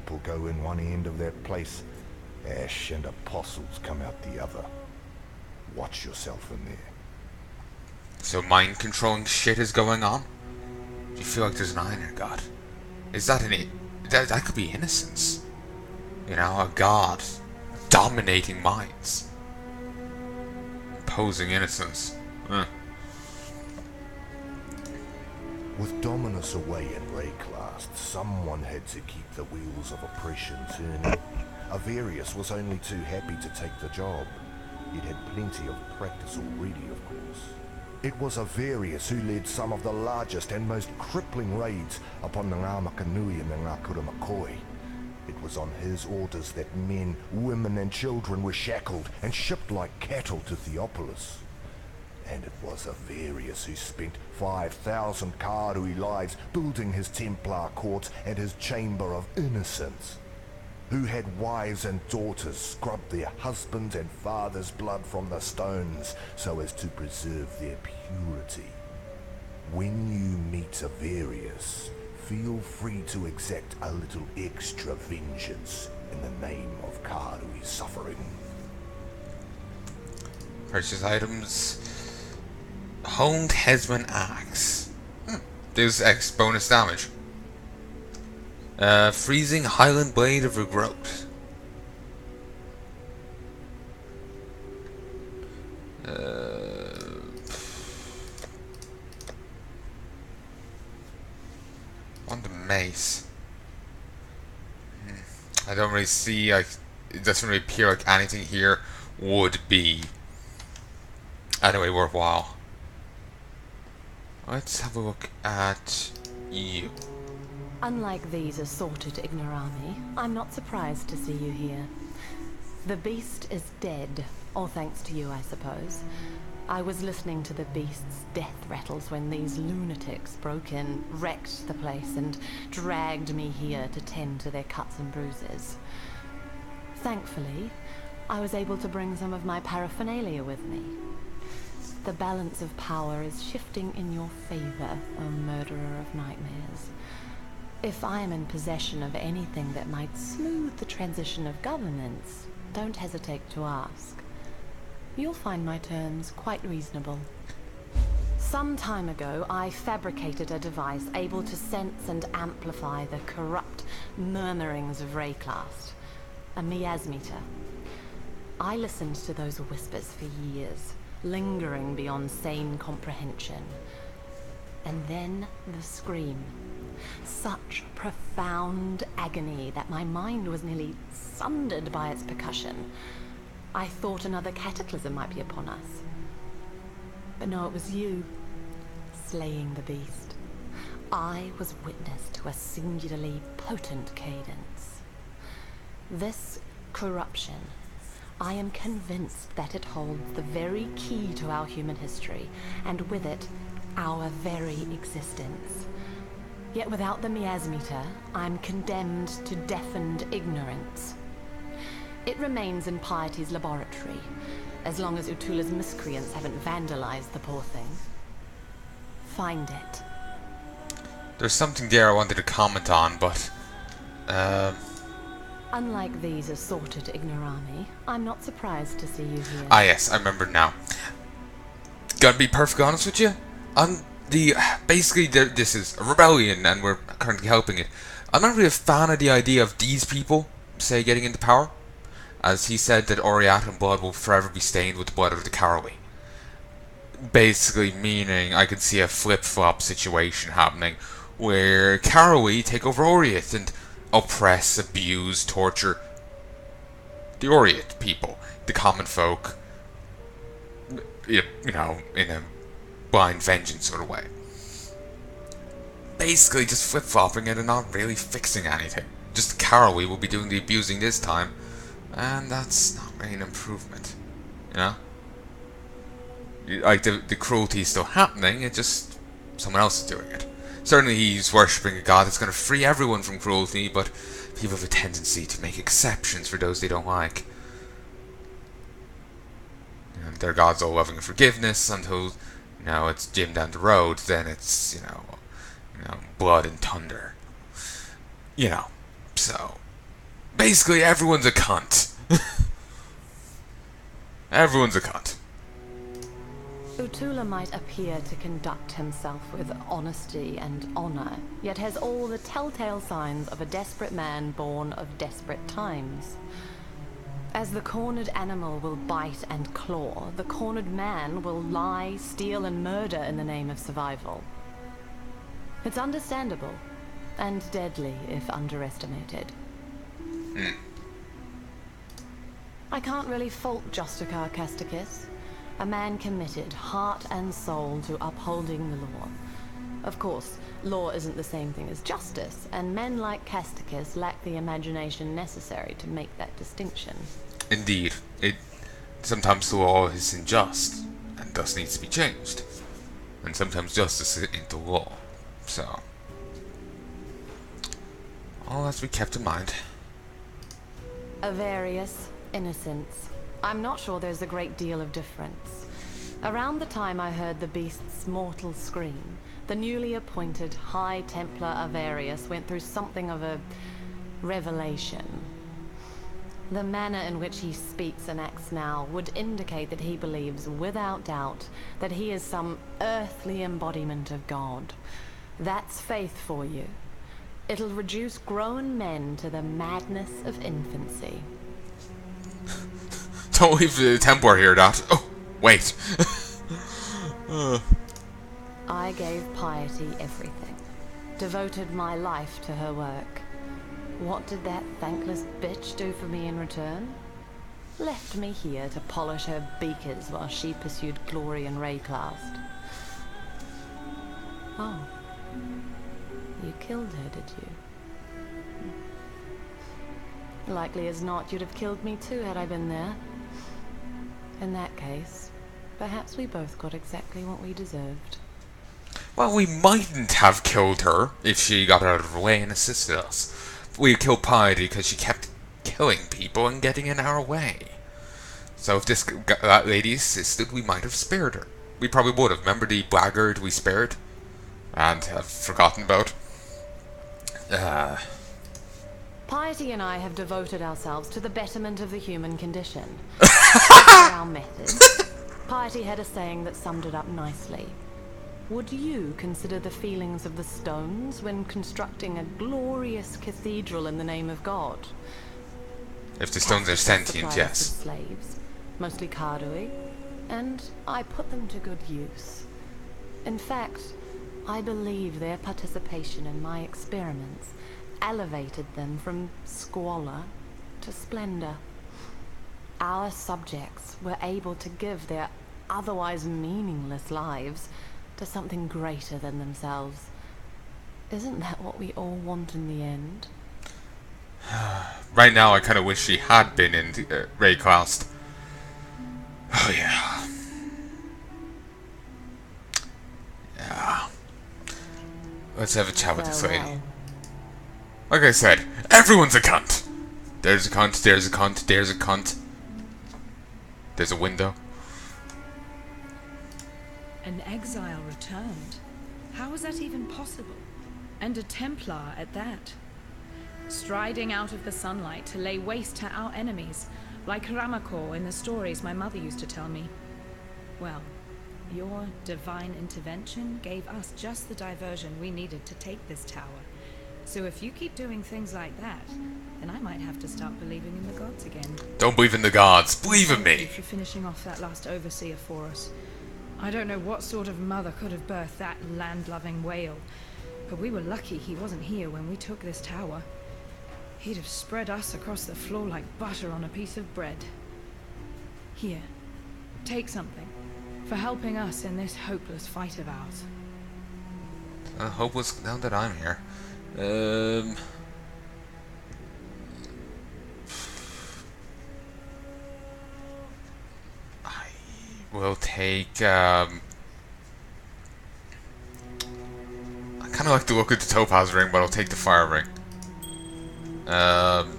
people go in one end of that place, ash and apostles come out the other. Watch yourself in there. So mind controlling shit is going on? Do you feel like there's an eye in your god? Is that that could be innocence. You know, a god dominating minds. Imposing innocence. With Dominus away in Rayclast, someone had to keep the wheels of oppression turning. Avarius was only too happy to take the job. He'd had plenty of practice already, of course. It was Avarius who led some of the largest and most crippling raids upon the Ngāmakanui and the Ngākura It was on his orders that men, women and children were shackled and shipped like cattle to Theopolis. And it was Avarius who spent 5,000 Karui lives building his Templar courts and his Chamber of Innocence. Who had wives and daughters scrub their husbands and fathers' blood from the stones so as to preserve their purity. When you meet Avarius, feel free to exact a little extra vengeance in the name of Karui's suffering. Purchase items. Honed Hesman Axe. Deals X bonus damage. Freezing Highland Blade of Regrowth. On the mace. I don't really see, like, it doesn't really appear like anything here would be anyway worthwhile. Let's have a look at you. Unlike these assorted ignorami, I'm not surprised to see you here. The beast is dead, all thanks to you, I suppose. I was listening to the beast's death rattles when these lunatics broke in, wrecked the place, and dragged me here to tend to their cuts and bruises. Thankfully, I was able to bring some of my paraphernalia with me. The balance of power is shifting in your favor, O murderer of nightmares. If I am in possession of anything that might smooth the transition of governance, don't hesitate to ask. You'll find my terms quite reasonable. Some time ago, I fabricated a device able to sense and amplify the corrupt murmurings of Rayclast, a miasmeter. I listened to those whispers for years, lingering beyond sane comprehension. And then the scream. Such profound agony that my mind was nearly sundered by its percussion. I thought another cataclysm might be upon us. But no, it was you, slaying the beast. I was witness to a singularly potent cadence. This corruption, I am convinced that it holds the very key to our human history, and with it, our very existence. Yet without the miasmeter, I'm condemned to deafened ignorance. It remains in Piety's laboratory, as long as Utula's miscreants haven't vandalized the poor thing. Find it. There's something there I wanted to comment on, but Unlike these assorted ignorami, I'm not surprised to see you here. ah yes, I remember now. Gotta be perfectly honest with you, basically this is a rebellion and we're currently helping it. I'm not really a fan of the idea of these people, say, getting into power, as he said that Oriath and blood will forever be stained with the blood of the Karui. Basically meaning I could see a flip-flop situation happening where Karui take over Oriath and oppress, abuse, torture the Oriath people, the common folk, you know, in a blind vengeance sort of way. Basically just flip-flopping it and not really fixing anything. Just Karui will be doing the abusing this time, and that's not really an improvement, you know? Like, the cruelty is still happening, it's just someone else is doing it. Certainly he's worshipping a god that's going to free everyone from cruelty, but people have a tendency to make exceptions for those they don't like. And their god's all loving and forgiveness until, you know, it's Jim down the road, then it's, you know, blood and thunder. You know, so Basically, everyone's a cunt. Everyone's a cunt. Utula might appear to conduct himself with honesty and honor, yet has all the telltale signs of a desperate man born of desperate times. As the cornered animal will bite and claw, the cornered man will lie, steal, and murder in the name of survival. It's understandable, and deadly if underestimated. I can't really fault Justicar Casticus, a man committed, heart and soul, to upholding the law. Of course, law isn't the same thing as justice, and men like Casticus lack the imagination necessary to make that distinction. Indeed, sometimes the law is unjust, and thus needs to be changed. And sometimes justice isn't the law. So, all has to be kept in mind. Avarice, innocence. I'm not sure there's a great deal of difference. Around the time I heard the beast's mortal scream, the newly appointed High Templar Avarius went through something of a revelation. The manner in which he speaks and acts now would indicate that he believes, without doubt, that he is some earthly embodiment of God. That's faith for you. It'll reduce grown men to the madness of infancy. Don't leave the Templar here, Dot. Oh, wait. I gave Piety everything. Devoted my life to her work. What did that thankless bitch do for me in return? Left me here to polish her beakers while she pursued glory in Rayclast. Oh. You killed her, did you? Likely as not, you'd have killed me too had I been there. In that case, perhaps we both got exactly what we deserved. Well, we mightn't have killed her if she got out of her way and assisted us. We killed Piety because she kept killing people and getting in our way. So if that lady assisted, we might have spared her. We probably would have. Remember the blackguard we spared? And have forgotten about? Piety and I have devoted ourselves to the betterment of the human condition. These are our methods. Piety had a saying that summed it up nicely. Would you consider the feelings of the stones when constructing a glorious cathedral in the name of God? If the stones are sentient, yes. Slaves, mostly Kardui, and I put them to good use. In fact, I believe their participation in my experiments elevated them from squalor to splendor. Our subjects were able to give their otherwise meaningless lives to something greater than themselves. Isn't that what we all want in the end? Right now, I kind of wish she had been in Rayclast. Oh, yeah. Yeah. Let's have a chat with this lady. Well. Like I said, everyone's a cunt. There's a cunt, there's a cunt, there's a cunt. There's a window. An exile returned. How is that even possible? And a Templar at that. Striding out of the sunlight to lay waste to our enemies, like Ramakor in the stories my mother used to tell me. Well, your divine intervention gave us just the diversion we needed to take this tower. So if you keep doing things like that, then I might have to start believing in the gods again. Don't believe in the gods, believe in Thank me. you for finishing off that last overseer for us. I don't know what sort of mother could have birthed that land-loving whale, but we were lucky he wasn't here when we took this tower. He'd have spread us across the floor like butter on a piece of bread. Here, take something for helping us in this hopeless fight of ours. Hopeless now that I'm here. I will take, I kind of like the look at the topaz ring, but I'll take the fire ring. Um...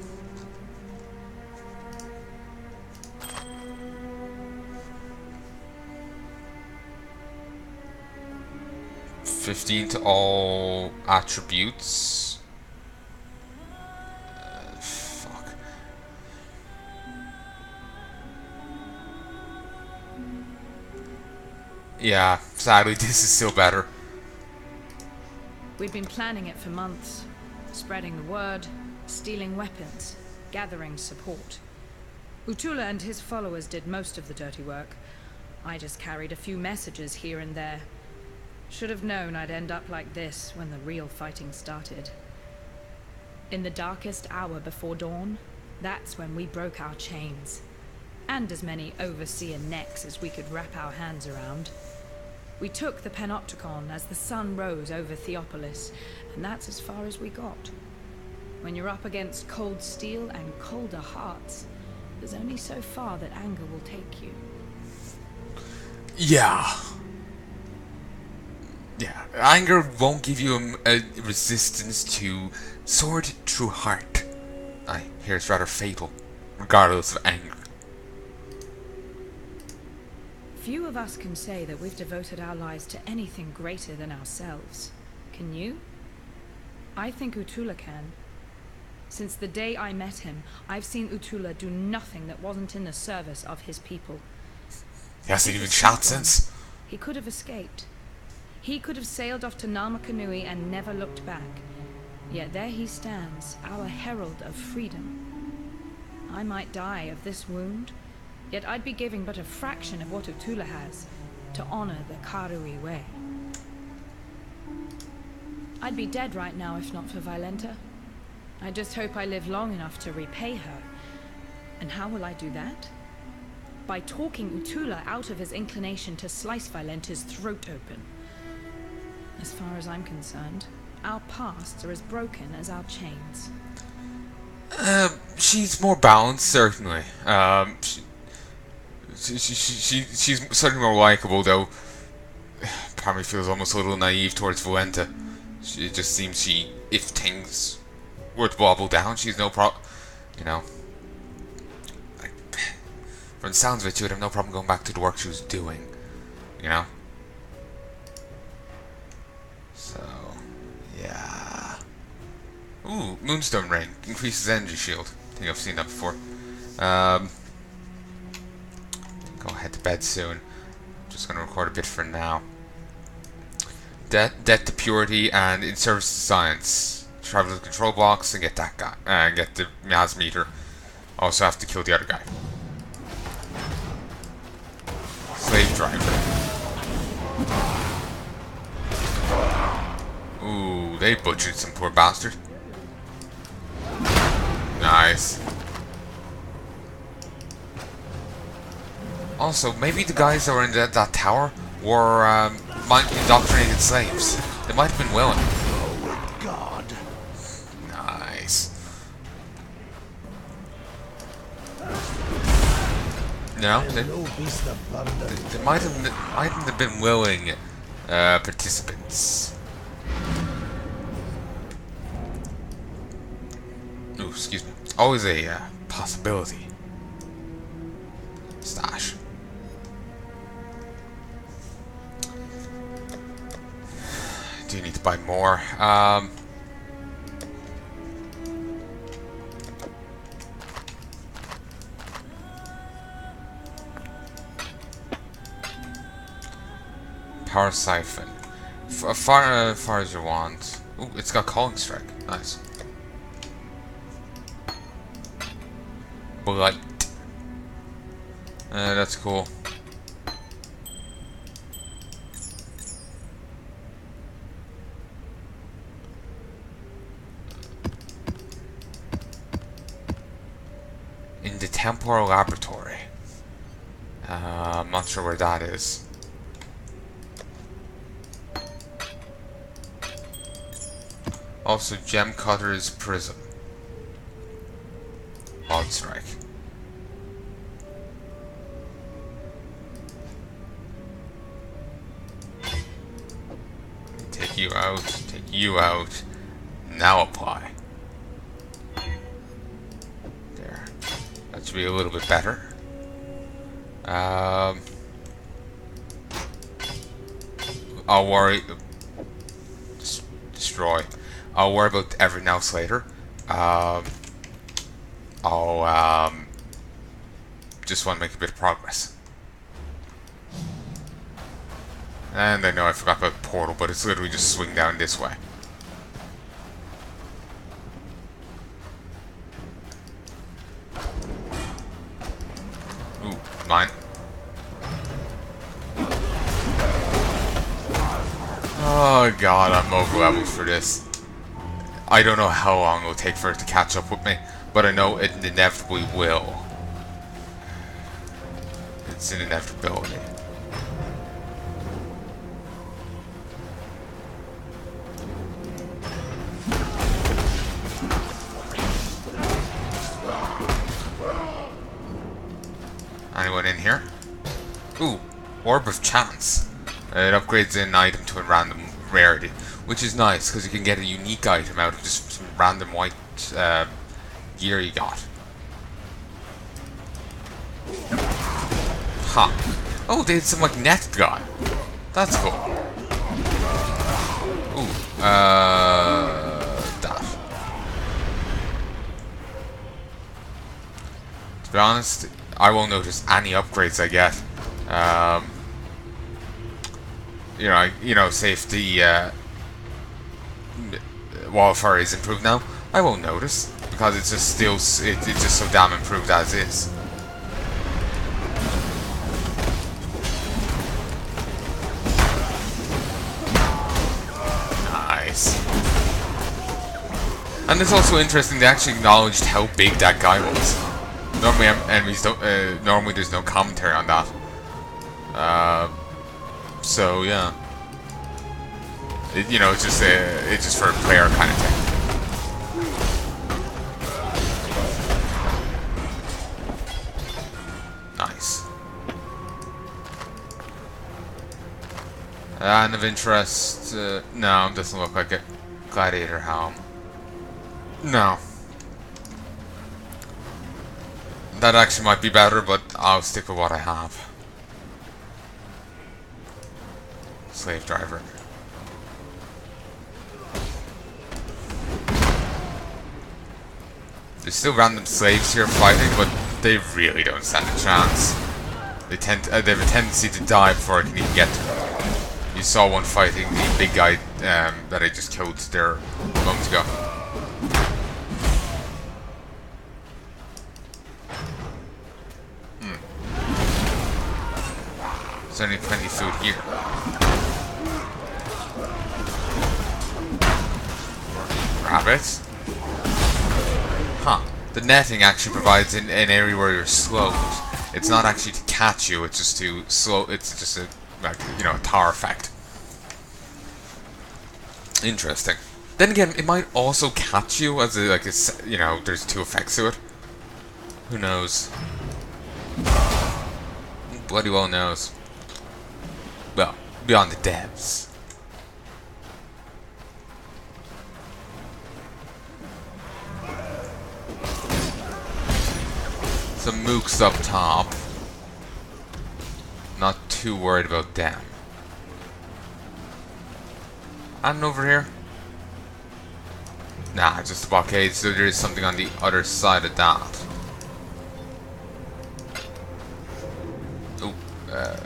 15 to all attributes. Fuck. Yeah, sadly, this is still better. We'd been planning it for months. Spreading the word, stealing weapons, gathering support. Utula and his followers did most of the dirty work. I just carried a few messages here and there. Should have known I'd end up like this when the real fighting started. In the darkest hour before dawn, that's when we broke our chains. And as many overseer necks as we could wrap our hands around. We took the Panopticon as the sun rose over Theopolis, and that's as far as we got. When you're up against cold steel and colder hearts, there's only so far that anger will take you. Yeah. Yeah, anger won't give you a resistance to sword through heart. I hear it's rather fatal, regardless of anger. Few of us can say that we've devoted our lives to anything greater than ourselves. Can you? I think Utula can. Since the day I met him, I've seen Utula do nothing that wasn't in the service of his people. He hasn't even shot since. He could have escaped. He could have sailed off to Namakanui and never looked back. Yet there he stands, our herald of freedom. I might die of this wound, yet I'd be giving but a fraction of what Utula has to honor the Karui way. I'd be dead right now if not for Violenta. I just hope I live long enough to repay her. And how will I do that? By talking Utula out of his inclination to slice Violenta's throat open. As far as I'm concerned, our pasts are as broken as our chains. She's more balanced, certainly. She's certainly more likable, though. Part of me feels almost a little naive towards Violenta. It just seems if things were to wobble down, she's no problem. You know, from the sounds of it, she would have no problem going back to the work she was doing. You know. So, yeah. Ooh, Moonstone Ring increases energy shield. I think I've seen that before. Go head to bed soon. Just gonna record a bit for now. Death to purity and in service to science. Travel to the control box and get that guy. And get the Miaz meter. Also have to kill the other guy. Slave driver. Ooh, they butchered some poor bastard. Nice. Also, maybe the guys that were in that tower were indoctrinated slaves. They might have been willing. Oh, God. Nice. No, they mightn't have been willing participants. Ooh, excuse me. Always a possibility. Stash. Do you need to buy more? Power siphon. Far as you want. Ooh, it's got calling strike. Nice. Blight. That's cool. In the temporal laboratory. I'm not sure where that is. Also, Gem Cutter's Prism. Odd strike. Take you out, take you out. Now apply. There. That should be a little bit better. I'll worry. Destroy. I'll worry about everything else later. I'll just want to make a bit of progress. And I know I forgot about the portal, but it's literally just swing down this way. Ooh, mine. Oh god, I'm overleveled for this. I don't know how long it will take for it to catch up with me, but I know it inevitably will. It's an inevitability. Anyone in here? Ooh, Orb of Chance. It upgrades an item to a random rarity, which is nice because you can get a unique item out of just some random white gear you got. Huh. Oh, they had some like net guy. That's cool. Ooh, that. To be honest, I won't notice any upgrades I get. You know, say if the wildfire is improved now, I won't notice because it's just still it's just so damn improved as is. Nice. And it's also interesting they actually acknowledged how big that guy was. Normally enemies don't. Normally there's no commentary on that. So yeah, you know, it's just for a player kind of thing. Nice. And of interest, no, it doesn't look like it. Gladiator helm. No. That actually might be better, but I'll stick with what I have. Slave driver. There's still random slaves here fighting, but they really don't stand a chance. They have a tendency to die before I can even get to them. You saw one fighting the big guy that I just killed there a moment ago. There's only plenty of food here. Rabbits? Huh. The netting actually provides an area where you're slowed. It's not actually to catch you, it's just to slow. It's just a, like, you know, a tower effect. Interesting. Then again, it might also catch you as a, like, you know, there's two effects to it. Who knows? Bloody well knows. Well, beyond the devs. Some mooks up top. Not too worried about them. And over here? Nah, just a blockade, so there is something on the other side of that. Oh,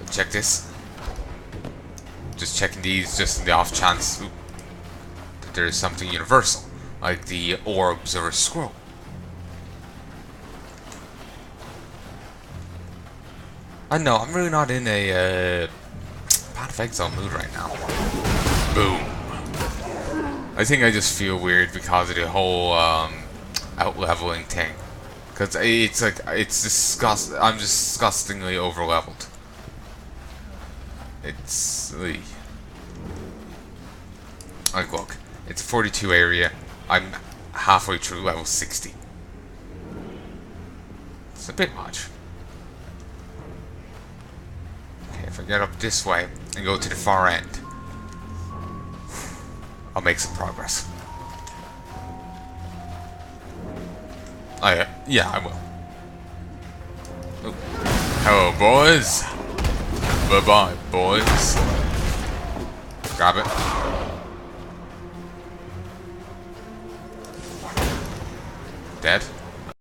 check this. Just checking these just in the off chance that there is something universal, like the orbs or a scroll. I know, I'm really not in a Path of Exile mood right now. Boom. I think I just feel weird because of the whole out-leveling thing. Because it's like, it's I'm disgustingly over-leveled. It's... like, look, it's a 42 area. I'm halfway through level 60. It's a bit much. Okay, if I get up this way and go to the far end, I'll make some progress. Yeah, I will. Oh. Hello, boys. Bye-bye, boys. Grab it. Dead.